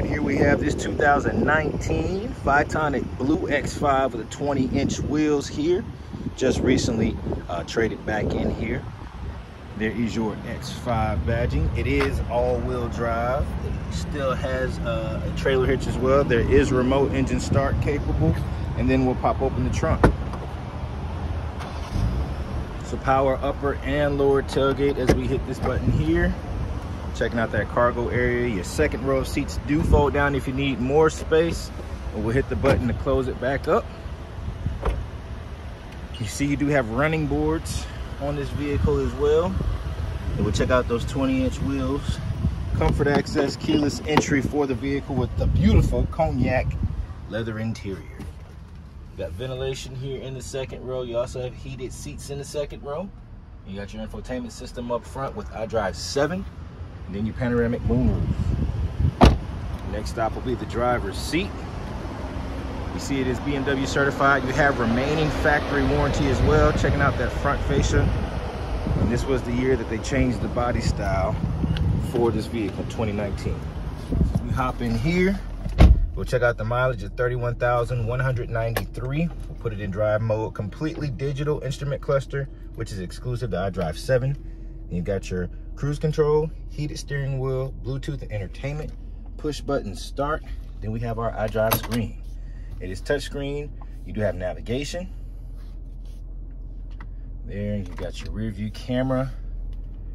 right, here we have this 2019 Photonic Blue X5 with the 20-inch wheels here. Just recently traded back in here. There is your X5 badging. It is all-wheel drive. It still has a trailer hitch as well. There is remote engine start capable, and then we'll pop open the trunk. So power upper and lower tailgate as we hit this button here. Checking out that cargo area. Your second row of seats do fold down if you need more space, but we'll hit the button to close it back up. You see you do have running boards on this vehicle as well. And we'll check out those 20-inch wheels. Comfort access, keyless entry for the vehicle with the beautiful Cognac leather interior. You got ventilation here in the second row. You also have heated seats in the second row. You got your infotainment system up front with iDrive 7. And then your panoramic moonroof. Next stop will be the driver's seat. You see it is BMW certified. You have remaining factory warranty as well. Checking out that front fascia. And this was the year that they changed the body style for this vehicle, 2019. So we hop in here. We'll check out the mileage at 31,193. We'll put it in drive mode. Completely digital instrument cluster, which is exclusive to iDrive 7. And you got your cruise control, heated steering wheel, Bluetooth entertainment, push button start. Then we have our iDrive screen. It is touchscreen. You do have navigation. There, you got your rear view camera,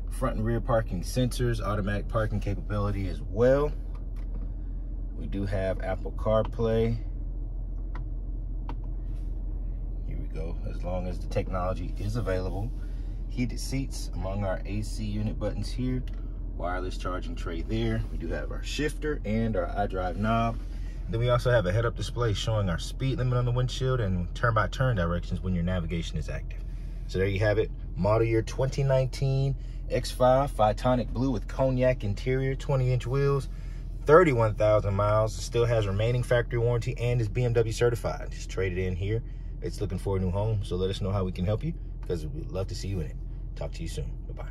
front and rear parking sensors, automatic parking capability as well. We do have Apple CarPlay. Here we go, as long as the technology is available. Heated seats among our AC unit buttons here. Wireless charging tray there. We do have our shifter and our iDrive knob. Then we also have a head-up display showing our speed limit on the windshield and turn-by-turn directions when your navigation is active. So there you have it. Model year 2019 X5 Photonic Blue with Cognac interior, 20-inch wheels, 31,000 miles. Still has remaining factory warranty and is BMW certified. Just traded in here. It's looking for a new home, so let us know how we can help you, because we'd love to see you in it. Talk to you soon. Bye-bye.